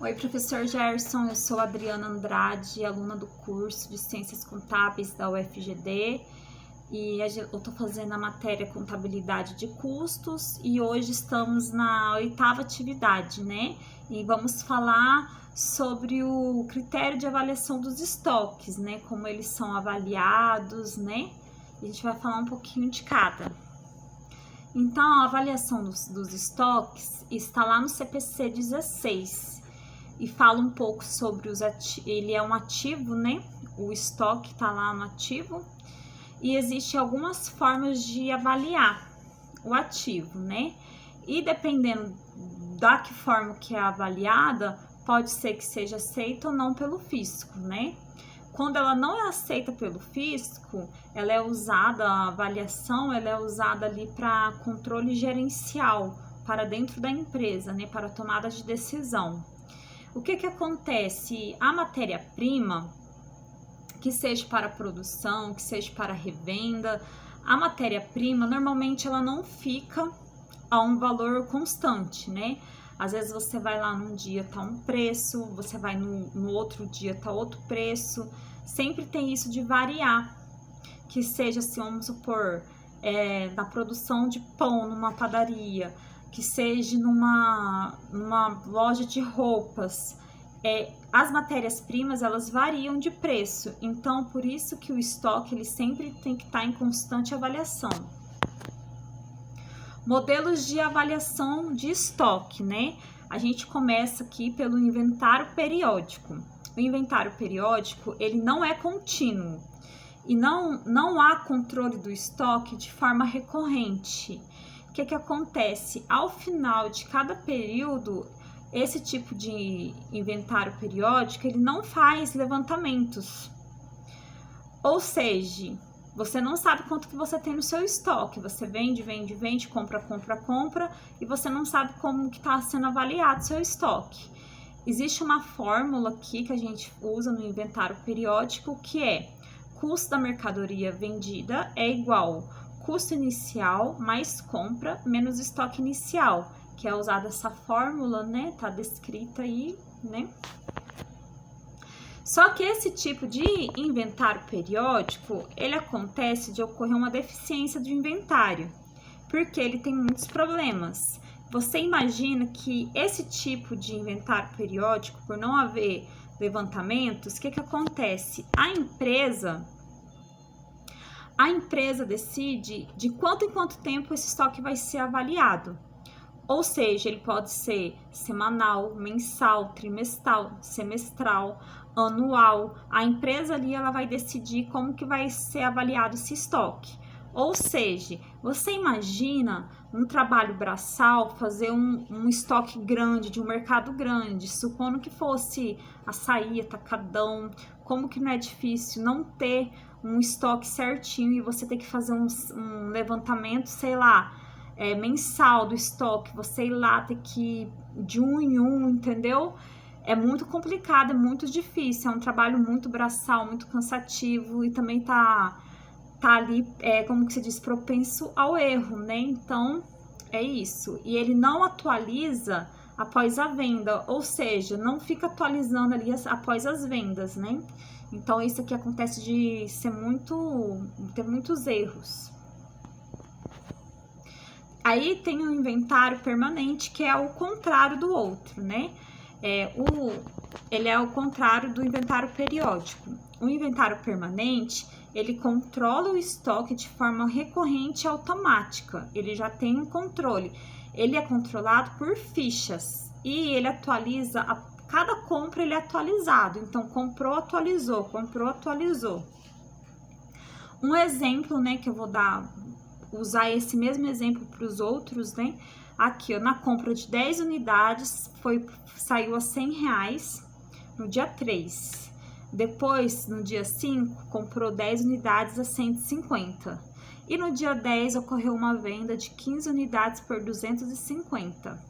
Oi, professor Gerson, eu sou Adriana Andrade, aluna do curso de Ciências Contábeis da UFGD e eu estou fazendo a matéria Contabilidade de Custos e hoje estamos na 8ª atividade, né? E vamos falar sobre o critério de avaliação dos estoques, né? Como eles são avaliados, né? A gente vai falar um pouquinho de cada. Então, a avaliação dos estoques está lá no CPC 16. E fala um pouco sobre ele é um ativo, né? O estoque tá lá no ativo. E existem algumas formas de avaliar o ativo, né? E dependendo da que forma que é avaliada, pode ser que seja aceita ou não pelo fisco, né? Quando ela não é aceita pelo fisco, ela é usada, a avaliação, ela é usada ali para controle gerencial, para dentro da empresa, né? Para tomada de decisão. O que acontece? A matéria-prima, que seja para produção, que seja para revenda, a matéria-prima, normalmente ela não fica a um valor constante, né? Às vezes você vai lá num dia tá um preço, você vai no outro dia tá outro preço. Sempre tem isso de variar, que seja assim, vamos supor, na produção de pão numa padaria, que seja numa loja de roupas, as matérias-primas elas variam de preço, então por isso que o estoque ele sempre tem que estar em constante avaliação. Modelos de avaliação de estoque, né? A gente começa aqui pelo inventário periódico. O inventário periódico ele não é contínuo e não há controle do estoque de forma recorrente. O que acontece? Ao final de cada período, esse tipo de inventário periódico, ele não faz levantamentos. Ou seja, você não sabe quanto que você tem no seu estoque. Você vende, compra, e você não sabe como que está sendo avaliado o seu estoque. Existe uma fórmula aqui que a gente usa no inventário periódico, que é custo da mercadoria vendida é igual custo inicial mais compra menos estoque inicial, que é usada essa fórmula, né? Tá descrita aí, né? Só que esse tipo de inventário periódico, ele acontece de ocorrer uma deficiência do inventário, porque ele tem muitos problemas. Você imagina que esse tipo de inventário periódico, por não haver levantamentos, o que acontece? A empresa decide de quanto em quanto tempo esse estoque vai ser avaliado. Ou seja, ele pode ser semanal, mensal, trimestral, semestral, anual. A empresa ali ela vai decidir como que vai ser avaliado esse estoque. Ou seja, você imagina um trabalho braçal fazer um estoque grande, de um mercado grande, supondo que fosse açaí, atacadão, como que não é difícil não ter um estoque certinho e você ter que fazer um levantamento, sei lá, mensal do estoque, você ir lá ter que ir de um em um, entendeu? É muito complicado, é muito difícil, é um trabalho muito braçal, muito cansativo e também tá ali, como que se diz, propenso ao erro, né? Então, é isso. E ele não atualiza após a venda, ou seja, não fica atualizando ali após as vendas, né? Então, isso aqui acontece de ter muitos erros. Aí tem um inventário permanente, que é o contrário do outro, né? Ele é o contrário do inventário periódico. O inventário permanente, ele controla o estoque de forma recorrente e automática. Ele já tem um controle. Ele é controlado por fichas e ele atualiza, cada compra ele é atualizado. Então, comprou, atualizou. Um exemplo, né, que eu vou usar esse mesmo exemplo para os outros, né? Aqui, ó, na compra de 10 unidades, saiu a R$100 no dia 3. Depois, no dia 5, comprou 10 unidades a 150. E no dia 10, ocorreu uma venda de 15 unidades por 250.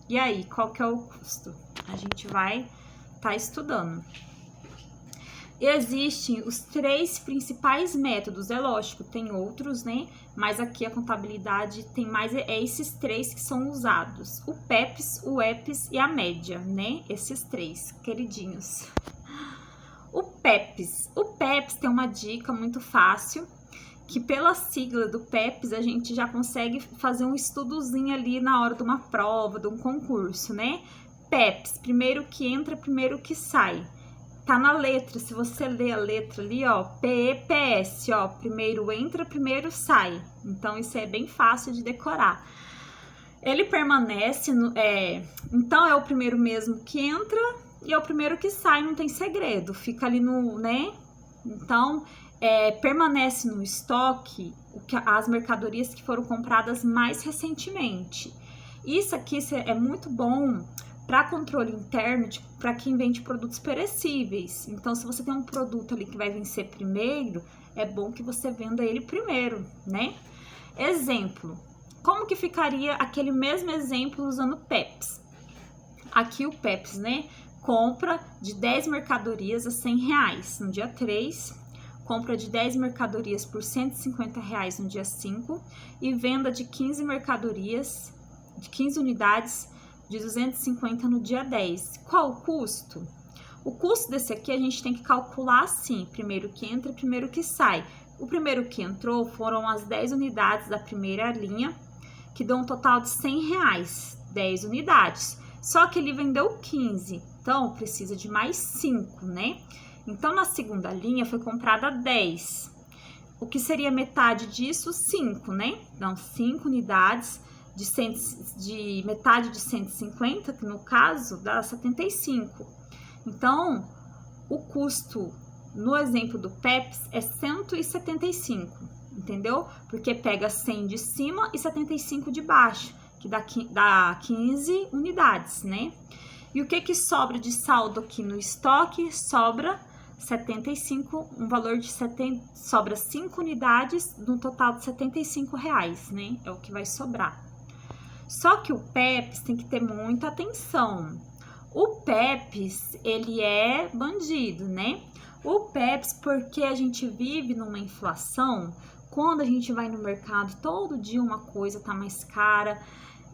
E aí, qual que é o custo? A gente vai estar estudando. Existem os 3 principais métodos, é lógico, tem outros, né? Mas aqui a contabilidade tem mais, esses 3 que são usados. O PEPS, o EPS e a média, né? Esses 3, queridinhos. O PEPS tem uma dica muito fácil, que pela sigla do PEPS a gente já consegue fazer um estudozinho ali na hora de uma prova, de um concurso, né? PEPS, primeiro que entra, primeiro que sai. Tá na letra, se você ler a letra ali, ó, PEPS, ó, primeiro entra, primeiro sai. Então, isso é bem fácil de decorar. Ele permanece, então é o primeiro mesmo que entra e é o primeiro que sai, não tem segredo, fica ali no, né? Então, permanece no estoque as mercadorias que foram compradas mais recentemente. Isso aqui é muito bom para controle interno, para quem vende produtos perecíveis. Então, se você tem um produto ali que vai vencer primeiro, é bom que você venda ele primeiro, né? Exemplo, como que ficaria aquele mesmo exemplo usando PEPS? Aqui o PEPS, né? Compra de 10 mercadorias a R$100 no dia 3, compra de 10 mercadorias por R$150 no dia 5 e venda de 15 mercadorias, de 15 unidades de 250 no dia 10. Qual o custo? O custo desse aqui a gente tem que calcular assim, primeiro que entra, primeiro que sai. O primeiro que entrou foram as 10 unidades da primeira linha, que dão um total de R$100, 10 unidades. Só que ele vendeu 15, então precisa de mais 5, né? Então, na segunda linha foi comprada 10. O que seria metade disso? 5, né? Então, 5 unidades de metade de 150, que no caso dá 75. Então, o custo no exemplo do PEPS é 175, entendeu? Porque pega 100 de cima e 75 de baixo, que dá 15 unidades, né? E o que sobra de saldo aqui no estoque? Sobra 75, um valor de sobra 5 unidades, no total de R$75, né? É o que vai sobrar. Só que o PEPS tem que ter muita atenção. O PEPS, ele é bandido, né? O PEPS, porque a gente vive numa inflação, quando a gente vai no mercado, todo dia uma coisa tá mais cara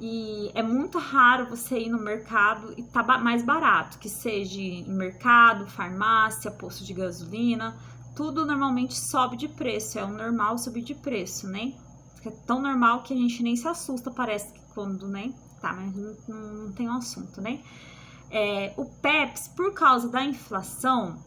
e é muito raro você ir no mercado e tá mais barato, que seja em mercado, farmácia, posto de gasolina, tudo normalmente sobe de preço, é o normal subir de preço, né? É tão normal que a gente nem se assusta, parece que quando, né? Tá, mas não tem um assunto, né? O PEPS, por causa da inflação,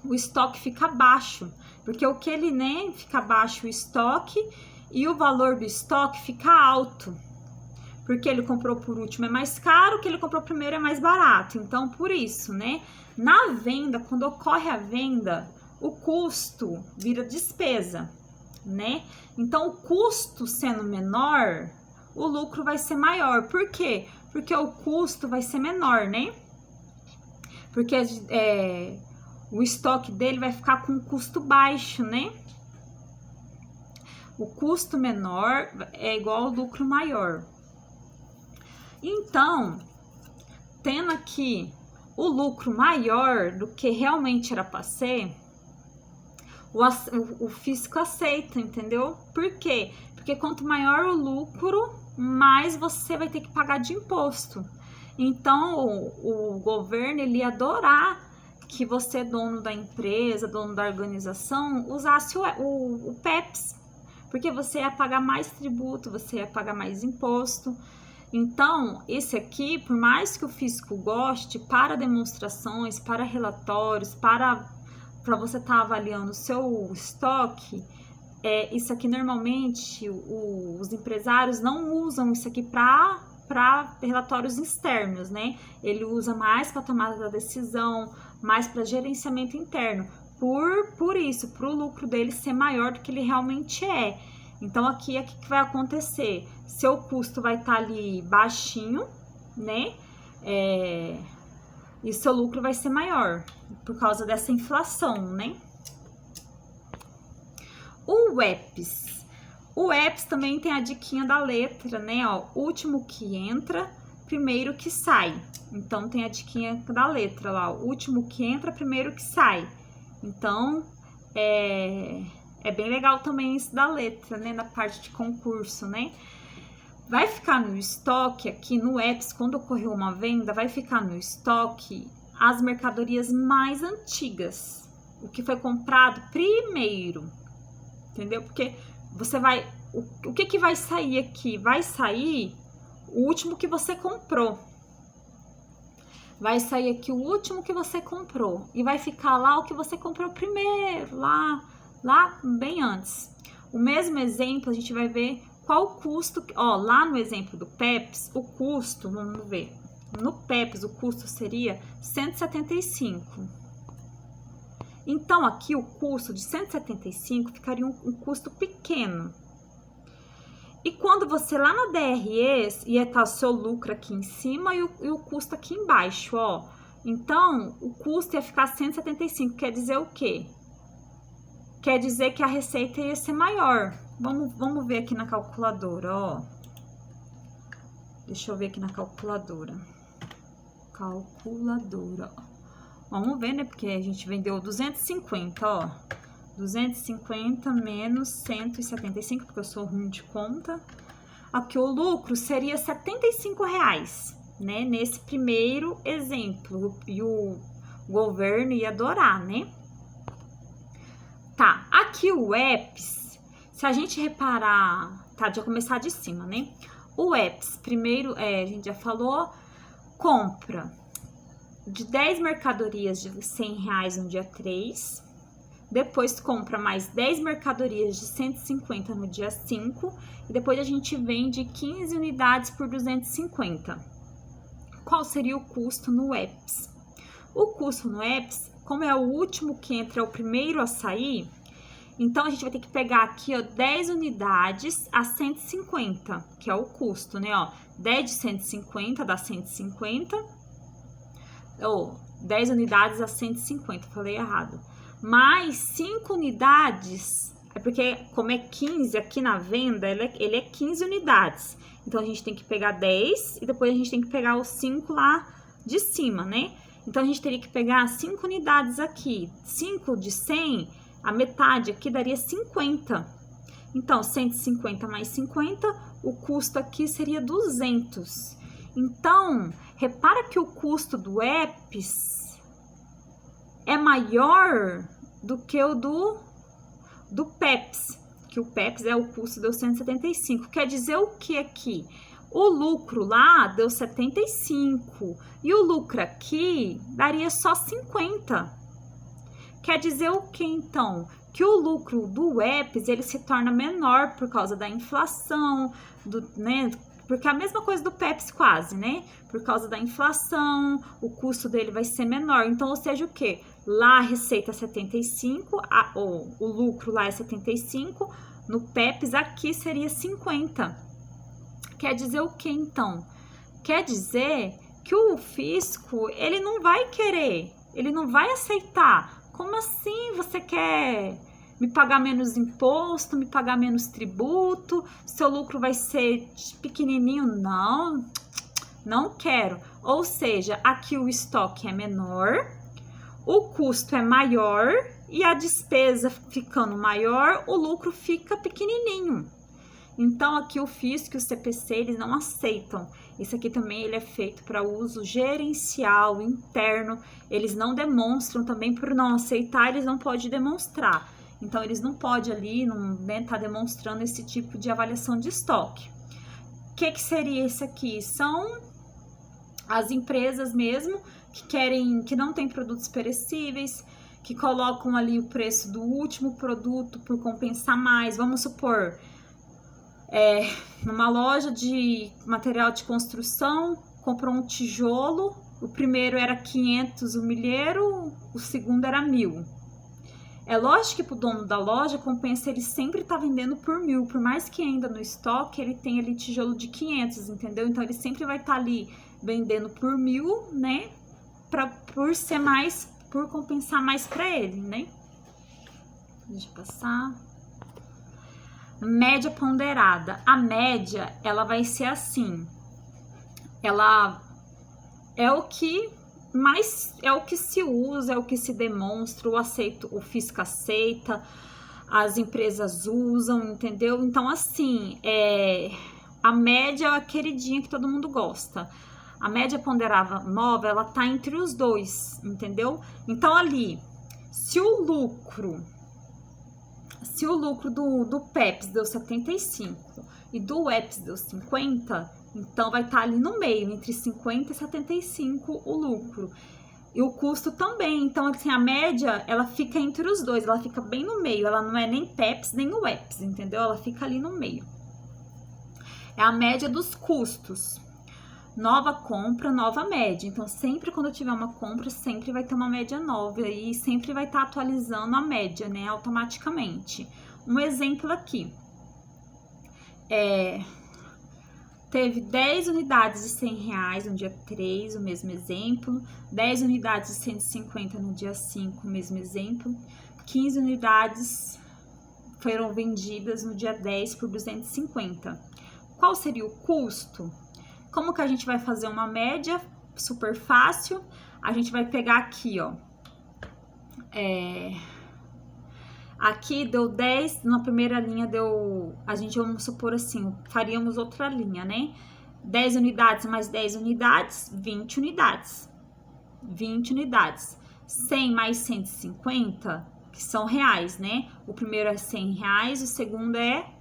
o estoque fica baixo, porque o que ele, né, fica baixo o estoque e o valor do estoque fica alto, porque ele comprou por último é mais caro, o que ele comprou primeiro é mais barato, então por isso, né, na venda, quando ocorre a venda, o custo vira despesa, né, então o custo sendo menor, o lucro vai ser maior, por quê? Porque o custo vai ser menor, né, porque o estoque dele vai ficar com um custo baixo, né? O custo menor é igual ao lucro maior. Então, tendo aqui o lucro maior do que realmente era para ser, o fisco aceita, entendeu? Por quê? Porque quanto maior o lucro, mais você vai ter que pagar de imposto. Então, o governo, ele ia adorar que você, dono da empresa, dono da organização, usasse o PEPS, porque você ia pagar mais tributo, você ia pagar mais imposto. Então, esse aqui, por mais que o fisco goste, para demonstrações, para relatórios, para você estar avaliando o seu estoque, isso aqui normalmente os empresários não usam isso aqui para relatórios externos, né? Ele usa mais para tomada da decisão, mais para gerenciamento interno, por isso, para o lucro dele ser maior do que ele realmente é. Então, aqui que vai acontecer? Seu custo vai estar ali baixinho, né? E seu lucro vai ser maior, por causa dessa inflação, né? O EPS. O EPS também tem a diquinha da letra, né? Ó, último que entra, primeiro que sai. Então, tem a diquinha da letra lá, ó, último que entra, primeiro que sai. Então, é bem legal também isso da letra, né? Na parte de concurso, né? Vai ficar no estoque aqui no Epps, quando ocorreu uma venda, vai ficar no estoque as mercadorias mais antigas. O que foi comprado primeiro, entendeu? Porque você vai... O que vai sair aqui? Vai sair o último que você comprou. Vai sair aqui o último que você comprou. E vai ficar lá o que você comprou primeiro, lá bem antes. O mesmo exemplo, a gente vai ver qual o custo. Ó, lá no exemplo do Pepsi, o custo, vamos ver. No Pepsi, o custo seria 175. Então, aqui o custo de 175 ficaria um custo pequeno. E quando você lá na DRE, ia estar o seu lucro aqui em cima e o custo aqui embaixo, ó. Então, o custo ia ficar 175, quer dizer o quê? Quer dizer que a receita ia ser maior. Vamos ver aqui na calculadora, ó. Deixa eu ver aqui na calculadora. Calculadora, ó. Vamos ver, né? Porque a gente vendeu 250, ó. 250 menos 175, porque eu sou ruim de conta. Aqui o lucro seria R$75, né? Nesse primeiro exemplo. E o governo ia adorar, né? Tá, aqui o Epps, se a gente reparar, tá, de começar de cima, né? O Epps, primeiro, a gente já falou, compra de 10 mercadorias de R$100 no dia 3, depois compra mais 10 mercadorias de 150 no dia 5, e depois a gente vende 15 unidades por 250. Qual seria o custo no Epps? O custo no Epps, como é o último que entra, é o primeiro a sair, então a gente vai ter que pegar aqui, ó, 10 unidades a 150, que é o custo, né, ó, 10 de 150 dá 150, ou 10 unidades a 150, falei errado, mais 5 unidades, é porque como é 15 aqui na venda, ele é 15 unidades, então a gente tem que pegar 10 e depois a gente tem que pegar os 5 lá de cima, né? Então, a gente teria que pegar 5 unidades aqui. 5 de 100, a metade aqui daria 50. Então, 150 mais 50, o custo aqui seria 200. Então, repara que o custo do Epps é maior do que o do Pepsi. Que o Pepsi o custo deu 175. Quer dizer o que aqui? O lucro lá deu 75 e o lucro aqui daria só 50. Quer dizer o que então? Que o lucro do Epps ele se torna menor por causa da inflação, né? Porque é a mesma coisa do Pepsi quase, né? Por causa da inflação, o custo dele vai ser menor. Então, ou seja, o que? Lá a receita é 75, o lucro lá é 75, no Pepsi aqui seria 50. Quer dizer o que então? Quer dizer que o fisco, ele não vai querer, ele não vai aceitar. Como assim você quer me pagar menos imposto, me pagar menos tributo, seu lucro vai ser pequenininho? Não, não quero. Ou seja, aqui o estoque é menor, o custo é maior e a despesa ficando maior, o lucro fica pequenininho. Então, aqui o fisco e o CPC, eles não aceitam. Isso aqui também ele é feito para uso gerencial, interno. Eles não demonstram também, por não aceitar, eles não podem demonstrar. Então, eles não podem ali, né, tá demonstrando esse tipo de avaliação de estoque. O que seria isso aqui? São as empresas mesmo que não tem produtos perecíveis, que colocam ali o preço do último produto por compensar mais. Vamos supor... numa loja de material de construção, comprou um tijolo, o primeiro era 500 o milheiro, o segundo era 1.000. É lógico que para o dono da loja compensa ele sempre estar vendendo por 1.000, por mais que ainda no estoque ele tenha ali tijolo de 500, entendeu? Então ele sempre vai estar ali vendendo por 1.000, né? Por compensar mais para ele, né? Deixa eu passar. Média ponderada. A média, ela vai ser assim. Ela é o que mas é o que se usa, é o que se demonstra, o fisco aceita, as empresas usam, entendeu? Então, assim, a média é a queridinha que todo mundo gosta. A média ponderada nova, ela tá entre os dois, entendeu? Então, ali, se o lucro do PEPS deu 75 e do EPS deu 50, então vai estar ali no meio, entre 50 e 75 o lucro. E o custo também. Então, assim, a média, ela fica entre os dois, ela fica bem no meio. Ela não é nem PEPS, nem o EPS, entendeu? Ela fica ali no meio. É a média dos custos. Nova compra, nova média. Então, sempre quando eu tiver uma compra, sempre vai ter uma média nova e sempre vai estar atualizando a média, né, automaticamente. Um exemplo aqui. Teve 10 unidades de R$100 no dia 3, o mesmo exemplo. 10 unidades de 150 no dia 5, o mesmo exemplo. 15 unidades foram vendidas no dia 10 por 250. Qual seria o custo? Como que a gente vai fazer uma média? Super fácil. A gente vai pegar aqui, ó. Aqui deu 10, na primeira linha deu... A gente, vamos supor assim, faríamos outra linha, né? 10 unidades mais 10 unidades, 20 unidades. 20 unidades. 100 mais 150, que são reais, né? O primeiro é R$100, o segundo é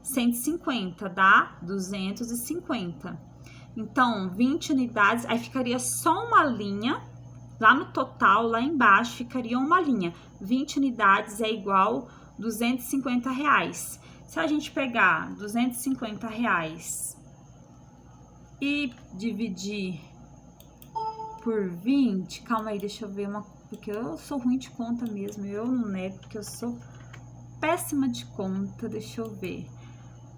150, dá 250. Então, 20 unidades, aí ficaria só uma linha, lá no total, lá embaixo, ficaria uma linha. 20 unidades é igual R$250. Se a gente pegar R$250 e dividir por 20, calma aí, deixa eu ver porque eu sou ruim de conta mesmo, eu não nego, porque eu sou péssima de conta, deixa eu ver.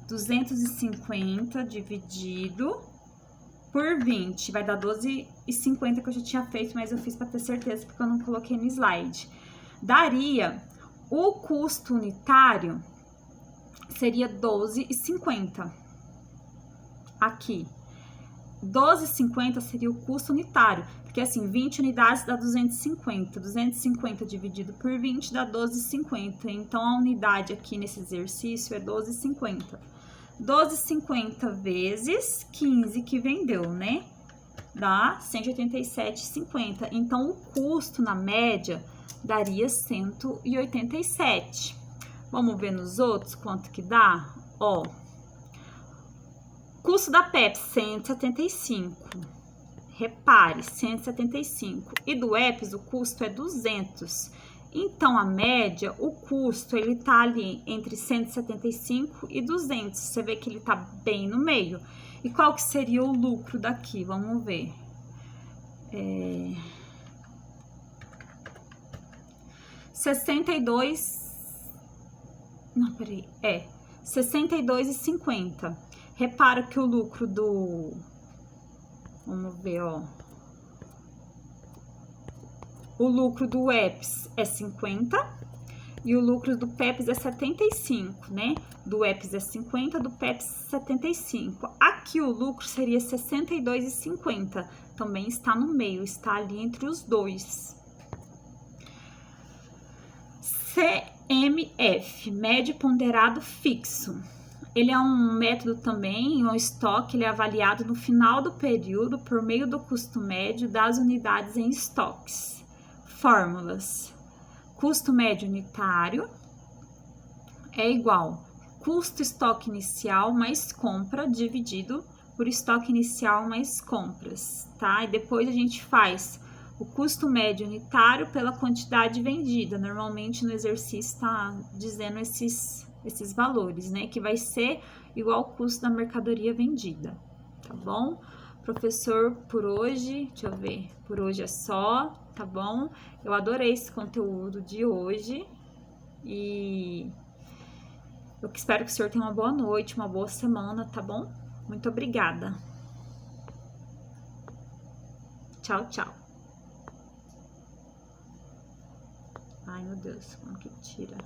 250 dividido por 20, vai dar 12,50 que eu já tinha feito, mas eu fiz para ter certeza porque eu não coloquei no slide. Daria, o custo unitário seria 12,50. Aqui. 12,50 seria o custo unitário, porque assim, 20 unidades dá 250, 250 dividido por 20 dá 12,50, então a unidade aqui nesse exercício é 12,50. 12,50 vezes 15 que vendeu, né? Dá 187,50. Então, o custo na média daria 187. Vamos ver nos outros quanto que dá? Ó, custo da Pepsi, 175. Repare, 175. E do EPS, o custo é 200. Então, a média, o custo, ele tá ali entre 175 e 200. Você vê que ele tá bem no meio. E qual que seria o lucro daqui? Vamos ver. 62,50. Repara que o lucro do... Vamos ver, ó. O lucro do EPS é 50 e o lucro do PEPS é 75, né? Do EPS é 50, do PEPS 75. Aqui o lucro seria 62,50. Também está no meio, está ali entre os dois. CMF, médio ponderado fixo. Ele é um método também, um estoque, ele é avaliado no final do período por meio do custo médio das unidades em estoques. Fórmulas: custo médio unitário é igual custo estoque inicial mais compra dividido por estoque inicial mais compras, tá? E depois a gente faz o custo médio unitário pela quantidade vendida. Normalmente no exercício está dizendo esses valores, né? Que vai ser igual ao custo da mercadoria vendida, tá bom? Professor, por hoje, deixa eu ver, por hoje é só, tá bom? Eu adorei esse conteúdo de hoje e eu espero que o senhor tenha uma boa noite, uma boa semana, tá bom? Muito obrigada. Tchau, tchau. Ai, meu Deus, como que tira?